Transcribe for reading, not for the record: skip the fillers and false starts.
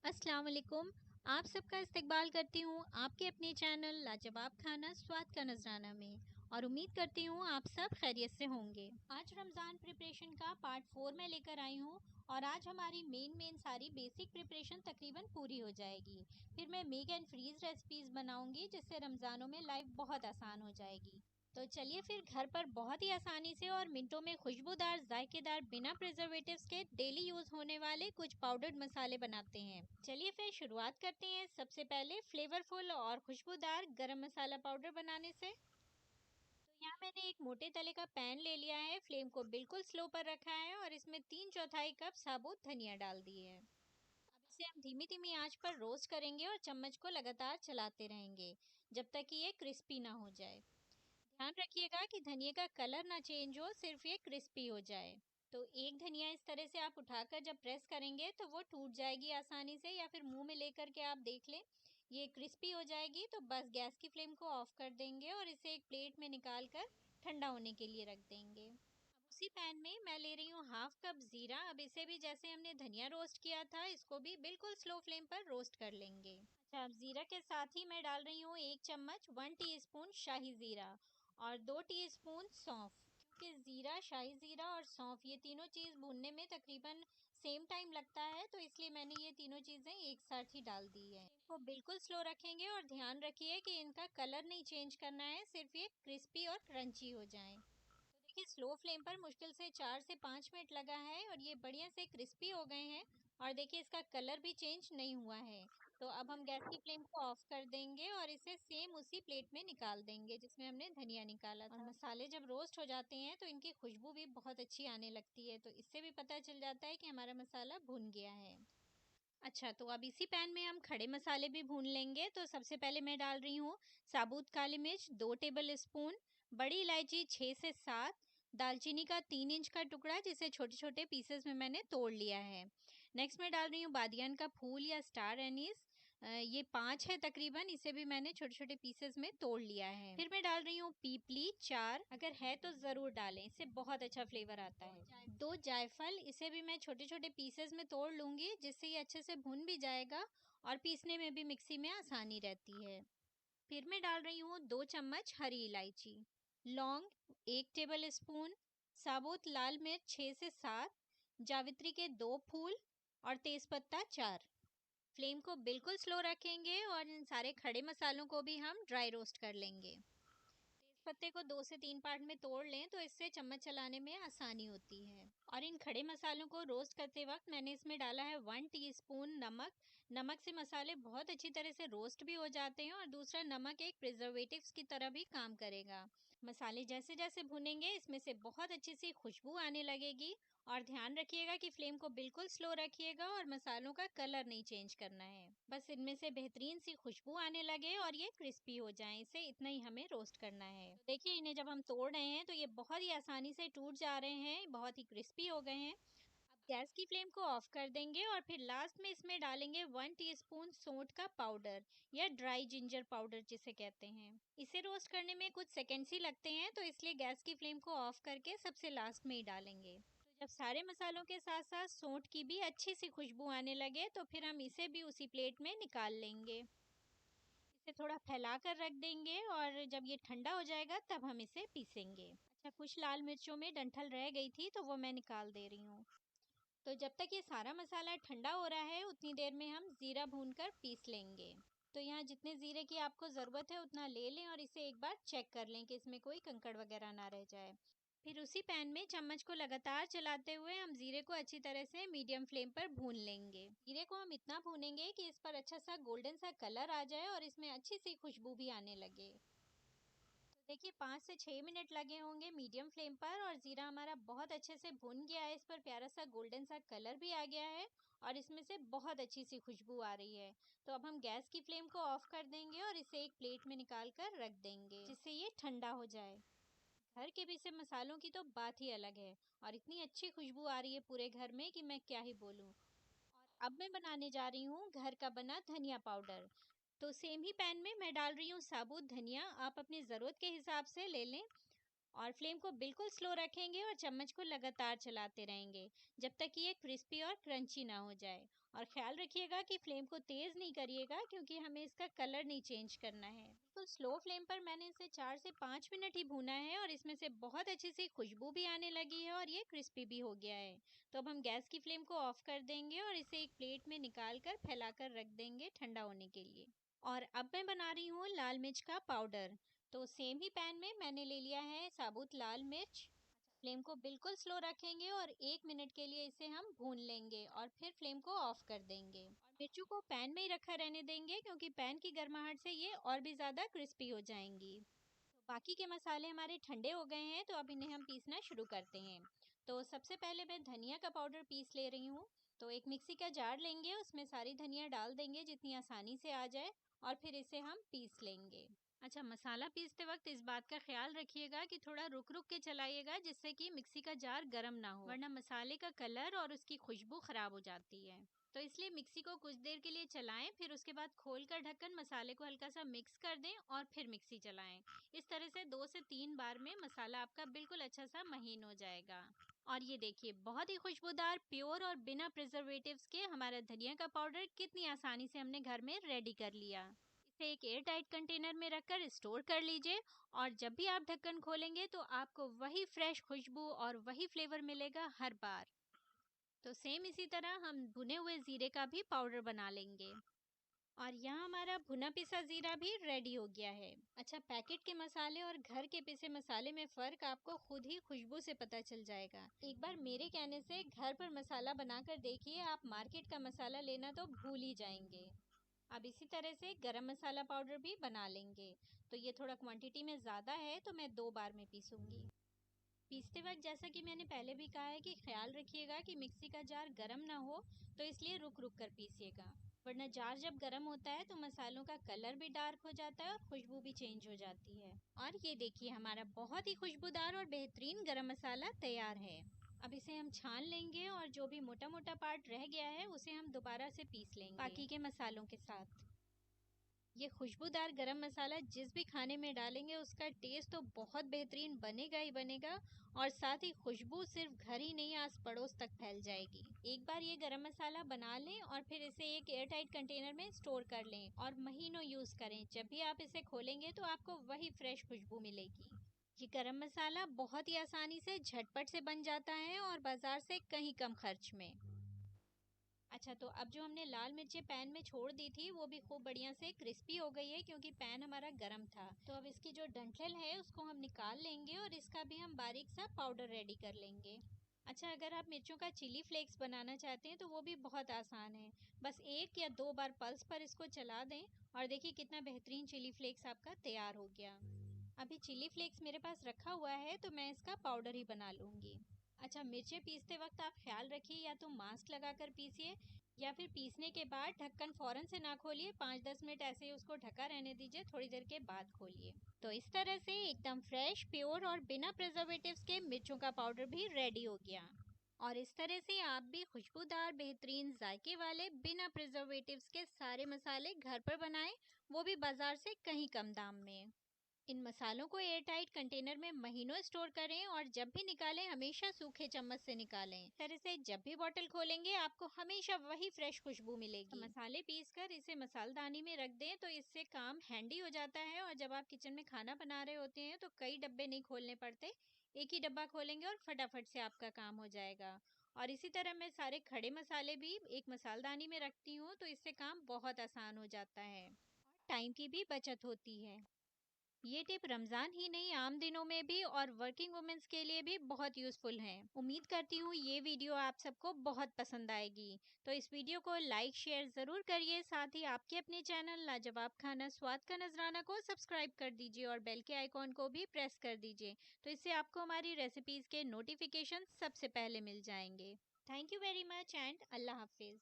अस्सलाम वालेकुम। आप सबका इस्तकबाल करती हूँ आपके अपने चैनल लाजवाब खाना स्वाद का नजराना में, और उम्मीद करती हूँ आप सब खैरियत से होंगे। आज रमज़ान प्रिपरेशन का पार्ट 4 में लेकर आई हूँ, और आज हमारी मेन सारी बेसिक प्रिपरेशन तकरीबन पूरी हो जाएगी। फिर मैं मेक एंड फ्रीज़ रेसिपीज़ बनाऊंगी, जिससे रमज़ानों में लाइफ बहुत आसान हो जाएगी। तो चलिए फिर घर पर बहुत ही आसानी से और मिनटों में खुशबूदार जायकेदार बिना प्रिजर्वेटिव्स के डेली यूज होने वाले कुछ पाउडर्ड मसाले बनाते हैं। चलिए फिर शुरुआत करते हैं सबसे पहले फ्लेवरफुल और खुशबूदार गरम मसाला पाउडर बनाने से। तो यहाँ मैंने एक मोटे तले का पैन ले लिया है, फ्लेम को बिल्कुल स्लो पर रखा है और इसमें 3/4 कप साबुत धनिया डाल दिए है। अब इसे हम धीमी धीमी आंच पर रोस्ट करेंगे और चम्मच को लगातार चलाते रहेंगे जब तक कि ये क्रिस्पी ना हो जाए। ध्यान रखिएगा कि धनिया का कलर ना चेंज हो, सिर्फ ये क्रिस्पी हो जाए। तो एक धनिया इस तरह से आप उठाकर जब प्रेस करेंगे तो वो टूट जाएगी आसानी से, या फिर मुंह में लेकर के आप देख लें ये क्रिस्पी हो जाएगी, तो बस गैस की फ्लेम को ऑफ कर देंगे और इसे एक प्लेट में निकाल कर ठंडा होने के लिए रख देंगे। अब उसी पैन में मैं ले रही हूँ हाफ कप जीरा। अब इसे भी जैसे हमने धनिया रोस्ट किया था, इसको भी बिल्कुल स्लो फ्लेम पर रोस्ट कर लेंगे। अच्छा, अब जीरा के साथ ही मैं डाल रही हूँ 1 चम्मच 1 टीस्पून शाही जीरा और 2 टीस्पून सौंफ। क्योंकि ज़ीरा, शाही ज़ीरा और सौंफ ये तीनों चीज़ भूनने में तकरीबन सेम टाइम लगता है, तो इसलिए मैंने ये तीनों चीज़ें एक साथ ही डाल दी है। इनको बिल्कुल स्लो रखेंगे और ध्यान रखिए कि इनका कलर नहीं चेंज करना है, सिर्फ ये क्रिस्पी और क्रंची हो जाएं। तो देखिए स्लो फ्लेम पर मुश्किल से 4 से 5 मिनट लगा है और ये बढ़िया से क्रिस्पी हो गए हैं, और देखिए इसका कलर भी चेंज नहीं हुआ है। तो अब हम गैस की फ्लेम को ऑफ कर देंगे और इसे सेम उसी प्लेट में निकाल देंगे जिसमें हमने धनिया निकाला था। और मसाले जब रोस्ट हो जाते हैं तो इनकी खुशबू भी बहुत अच्छी आने लगती है, तो इससे भी पता चल जाता है कि हमारा मसाला भुन गया है। अच्छा, तो अब इसी पैन में हम खड़े मसाले भी भून लेंगे। तो सबसे पहले मैं डाल रही हूँ साबुत काली मिर्च 2 टेबल स्पून, बड़ी इलायची 6 से 7, दालचीनी का 3 इंच का टुकड़ा जिसे छोटे छोटे पीसेस में मैंने तोड़ लिया है। नेक्स्ट मैं डाल रही हूँ बादियान का फूल या स्टार एनीस, ये 5 है तकरीबन, इसे भी मैंने छोटे छोटे पीसेस में तोड़ लिया है। फिर मैं डाल रही हूँ पीपली 4, अगर है तो ज़रूर डालें, इससे बहुत अच्छा फ्लेवर आता है। 2 जायफल, इसे भी मैं छोटे छोटे पीसेस में तोड़ लूँगी जिससे ये अच्छे से भुन भी जाएगा और पीसने में भी मिक्सी में आसानी रहती है। फिर मैं डाल रही हूँ 2 चम्मच हरी इलायची, लौंग 1 टेबल स्पून, साबुत लाल मिर्च 6 से 7, जावित्री के 2 फूल और तेज़पत्ता 4। फ्लेम को बिल्कुल स्लो रखेंगे और इन सारे खड़े मसालों को भी हम ड्राई रोस्ट कर लेंगे। तेज पत्ते को 2 से 3 पार्ट में तोड़ लें तो इससे चम्मच चलाने में आसानी होती है। और इन खड़े मसालों को रोस्ट करते वक्त मैंने इसमें डाला है 1 टीस्पून नमक। नमक से मसाले बहुत अच्छी तरह से रोस्ट भी हो जाते हैं, और दूसरा नमक एक प्रिजर्वेटिव्स की तरह भी काम करेगा। मसाले जैसे जैसे भुनेंगे इसमें से बहुत अच्छी सी खुशबू आने लगेगी, और ध्यान रखिएगा कि फ्लेम को बिल्कुल स्लो रखिएगा और मसालों का कलर नहीं चेंज करना है। बस इनमें से बेहतरीन सी खुशबू आने लगे और ये क्रिस्पी हो जाएं, इसे इतना ही हमें रोस्ट करना है। तो देखिए इन्हें जब हम तोड़ रहे हैं तो ये बहुत ही आसानी से टूट जा रहे हैं, बहुत ही क्रिस्पी हो गए हैं। अब गैस की फ्लेम को ऑफ कर देंगे और फिर लास्ट में इसमें डालेंगे 1 टीस्पून सौंठ का पाउडर या ड्राई जिंजर पाउडर जिसे कहते हैं। इसे रोस्ट करने में कुछ सेकेंड्स ही लगते हैं, तो इसलिए गैस की फ्लेम को ऑफ करके सबसे लास्ट में ही डालेंगे। तो जब सारे मसालों के साथ साथ सौंठ की भी अच्छी सी खुशबू आने लगे तो फिर हम इसे भी उसी प्लेट में निकाल लेंगे। इसे थोड़ा फैला कर रख देंगे और जब ये ठंडा हो जाएगा तब हम इसे पीसेंगे। अच्छा, कुछ लाल मिर्चों में डंठल रह गई थी तो वो मैं निकाल दे रही हूँ। तो जब तक ये सारा मसाला ठंडा हो रहा है उतनी देर में हम ज़ीरा भूनकर पीस लेंगे। तो यहाँ जितने ज़ीरे की आपको ज़रूरत है उतना ले लें और इसे एक बार चेक कर लें कि इसमें कोई कंकड़ वगैरह ना रह जाए। फिर उसी पैन में चम्मच को लगातार चलाते हुए हम ज़ीरे को अच्छी तरह से मीडियम फ्लेम पर भून लेंगे। ज़ीरे को हम इतना भूनेंगे कि इस पर अच्छा सा गोल्डन सा कलर आ जाए और इसमें अच्छी सी खुशबू भी आने लगे। तो देखिए 5 से 6 मिनट लगे होंगे मीडियम फ्लेम पर, और ज़ीरा हमारा बहुत अच्छे से भुन गया है, इस पर प्यारा सा गोल्डन सा कलर भी आ गया है और इसमें से बहुत अच्छी सी खुशबू आ रही है। तो अब हम गैस की फ्लेम को ऑफ कर देंगे और इसे एक प्लेट में निकाल कर रख देंगे जिससे ये ठंडा हो जाए। घर के पीसे मसालों की तो बात ही अलग है, और इतनी अच्छी खुशबू आ रही है पूरे घर में कि मैं क्या ही बोलूँ। और अब मैं बनाने जा रही हूँ घर का बना धनिया पाउडर। तो सेम ही पैन में मैं डाल रही हूँ साबुत धनिया, आप अपनी ज़रूरत के हिसाब से ले लें। और फ्लेम को बिल्कुल स्लो रखेंगे और चम्मच को लगातार चलाते रहेंगे जब तक कि ये क्रिस्पी और क्रंची ना हो जाए। और ख्याल रखिएगा कि फ्लेम को तेज़ नहीं करिएगा क्योंकि हमें इसका कलर नहीं चेंज करना है। बिल्कुल स्लो फ्लेम पर मैंने इसे 4 से 5 मिनट ही भूना है और इसमें से बहुत अच्छी सी खुशबू भी आने लगी है और ये क्रिस्पी भी हो गया है। तो अब हम गैस की फ्लेम को ऑफ कर देंगे और इसे एक प्लेट में निकाल कर फैलाकर रख देंगे ठंडा होने के लिए। और अब मैं बना रही हूँ लाल मिर्च का पाउडर। तो सेम ही पैन में मैंने ले लिया है साबुत लाल मिर्च। फ्लेम को बिल्कुल स्लो रखेंगे और 1 मिनट के लिए इसे हम भून लेंगे और फिर फ्लेम को ऑफ कर देंगे और मिर्चों को पैन में ही रखा रहने देंगे क्योंकि पैन की गर्माहट से ये और भी ज़्यादा क्रिस्पी हो जाएंगी। तो बाकी के मसाले हमारे ठंडे हो गए हैं, तो अब इन्हें हम पीसना शुरू करते हैं। तो सबसे पहले मैं धनिया का पाउडर पीस ले रही हूँ। तो एक मिक्सी का जार लेंगे, उसमें सारी धनिया डाल देंगे जितनी आसानी से आ जाए और फिर इसे हम पीस लेंगे। अच्छा, मसाला पीसते वक्त इस बात का ख्याल रखिएगा कि थोड़ा रुक रुक के चलाइएगा जिससे कि मिक्सी का जार गर्म ना हो, वरना मसाले का कलर और उसकी खुशबू खराब हो जाती है। तो इसलिए मिक्सी को कुछ देर के लिए चलाएं, फिर उसके बाद खोलकर ढक्कन मसाले को हल्का सा मिक्स कर दें और फिर मिक्सी चलाएं। इस तरह से 2 से 3 बार में मसाला आपका बिल्कुल अच्छा सा महीन हो जाएगा। और ये देखिए, बहुत ही खुशबूदार, प्योर और बिना प्रिजर्वेटिव्स के हमारा धनिया का पाउडर कितनी आसानी से हमने घर में रेडी कर लिया। इसे एक एयर टाइट कंटेनर में रखकर स्टोर कर लीजिए और जब भी आप ढक्कन खोलेंगे तो आपको वही फ्रेश खुशबू और वही फ्लेवर मिलेगा हर बार। तो सेम इसी तरह हम भुने हुए जीरे का भी पाउडर बना लेंगे। और यहाँ हमारा भुना पिसा जीरा भी रेडी हो गया है। अच्छा, पैकेट के मसाले और घर के पिसे मसाले में फ़र्क आपको खुद ही खुशबू से पता चल जाएगा। एक बार मेरे कहने से घर पर मसाला बनाकर देखिए, आप मार्केट का मसाला लेना तो भूल ही जाएंगे। अब इसी तरह से गरम मसाला पाउडर भी बना लेंगे। तो ये थोड़ा क्वांटिटी में ज़्यादा है तो मैं 2 बार में पीसूंगी। पीसते वक्त जैसा कि मैंने पहले भी कहा है कि ख्याल रखिएगा कि मिक्सी का जार गर्म ना हो, तो इसलिए रुक रुक कर पीसिएगा, वरना जार जब गर्म होता है तो मसालों का कलर भी डार्क हो जाता है और खुशबू भी चेंज हो जाती है। और ये देखिए, हमारा बहुत ही खुशबूदार और बेहतरीन गरम मसाला तैयार है। अब इसे हम छान लेंगे और जो भी मोटा मोटा पार्ट रह गया है उसे हम दोबारा से पीस लेंगे बाकी के मसालों के साथ। ये खुशबूदार गरम मसाला जिस भी खाने में डालेंगे उसका टेस्ट तो बहुत बेहतरीन बनेगा ही बनेगा और साथ ही खुशबू सिर्फ घर ही नहीं, आस पड़ोस तक फैल जाएगी। एक बार ये गरम मसाला बना लें और फिर इसे एक एयर टाइट कंटेनर में स्टोर कर लें और महीनों यूज़ करें। जब भी आप इसे खोलेंगे तो आपको वही फ्रेश खुशबू मिलेगी। ये गरम मसाला बहुत ही आसानी से झटपट से बन जाता है और बाज़ार से कहीं कम खर्च में। अच्छा, तो अब जो हमने लाल मिर्चें पैन में छोड़ दी थी वो भी खूब बढ़िया से क्रिस्पी हो गई है क्योंकि पैन हमारा गर्म था। तो अब इसकी जो डंठल है उसको हम निकाल लेंगे और इसका भी हम बारीक सा पाउडर रेडी कर लेंगे। अच्छा, अगर आप मिर्चों का चिली फ्लेक्स बनाना चाहते हैं तो वो भी बहुत आसान है। बस 1 या 2 बार पल्स पर इसको चला दें और देखिए कितना बेहतरीन चिली फ्लेक्स आपका तैयार हो गया। अभी चिली फ्लेक्स मेरे पास रखा हुआ है तो मैं इसका पाउडर ही बना लूँगी। अच्छा, मिर्चें पीसते वक्त आप ख्याल रखिए, या तो मास्क लगाकर पीसिए या फिर पीसने के बाद ढक्कन फ़ौरन से ना खोलिए, 5-10 मिनट ऐसे ही उसको ढका रहने दीजिए, थोड़ी देर के बाद खोलिए। तो इस तरह से एकदम फ्रेश, प्योर और बिना प्रिजर्वेटिव्स के मिर्चों का पाउडर भी रेडी हो गया। और इस तरह से आप भी खुशबूदार, बेहतरीन जायके वाले, बिना प्रिजर्वेटिव्स के सारे मसाले घर पर बनाएं, वो भी बाजार से कहीं कम दाम में। इन मसालों को एयर टाइट कंटेनर में महीनों स्टोर करें और जब भी निकालें हमेशा सूखे चम्मच से निकालें। इस तरह से जब भी बॉटल खोलेंगे आपको हमेशा वही फ्रेश खुशबू मिलेगी। मसाले पीसकर इसे मसालदानी में रख दें तो इससे काम हैंडी हो जाता है और जब आप किचन में खाना बना रहे होते हैं तो कई डब्बे नहीं खोलने पड़ते, एक ही डब्बा खोलेंगे और फटाफट से आपका काम हो जाएगा। और इसी तरह मैं सारे खड़े मसाले भी एक मसालदानी में रखती हूँ तो इससे काम बहुत आसान हो जाता है और टाइम की भी बचत होती है। ये टिप रमज़ान ही नहीं, आम दिनों में भी और वर्किंग वुमेन्स के लिए भी बहुत यूज़फुल है। उम्मीद करती हूँ ये वीडियो आप सबको बहुत पसंद आएगी। तो इस वीडियो को लाइक शेयर ज़रूर करिए, साथ ही आपके अपने चैनल लाजवाब खाना स्वाद का नजराना को सब्सक्राइब कर दीजिए और बेल के आइकॉन को भी प्रेस कर दीजिए। तो इससे आपको हमारी रेसिपीज़ के नोटिफिकेशन सबसे पहले मिल जाएंगे। Thank you very much and अल्लाह हाफिज़।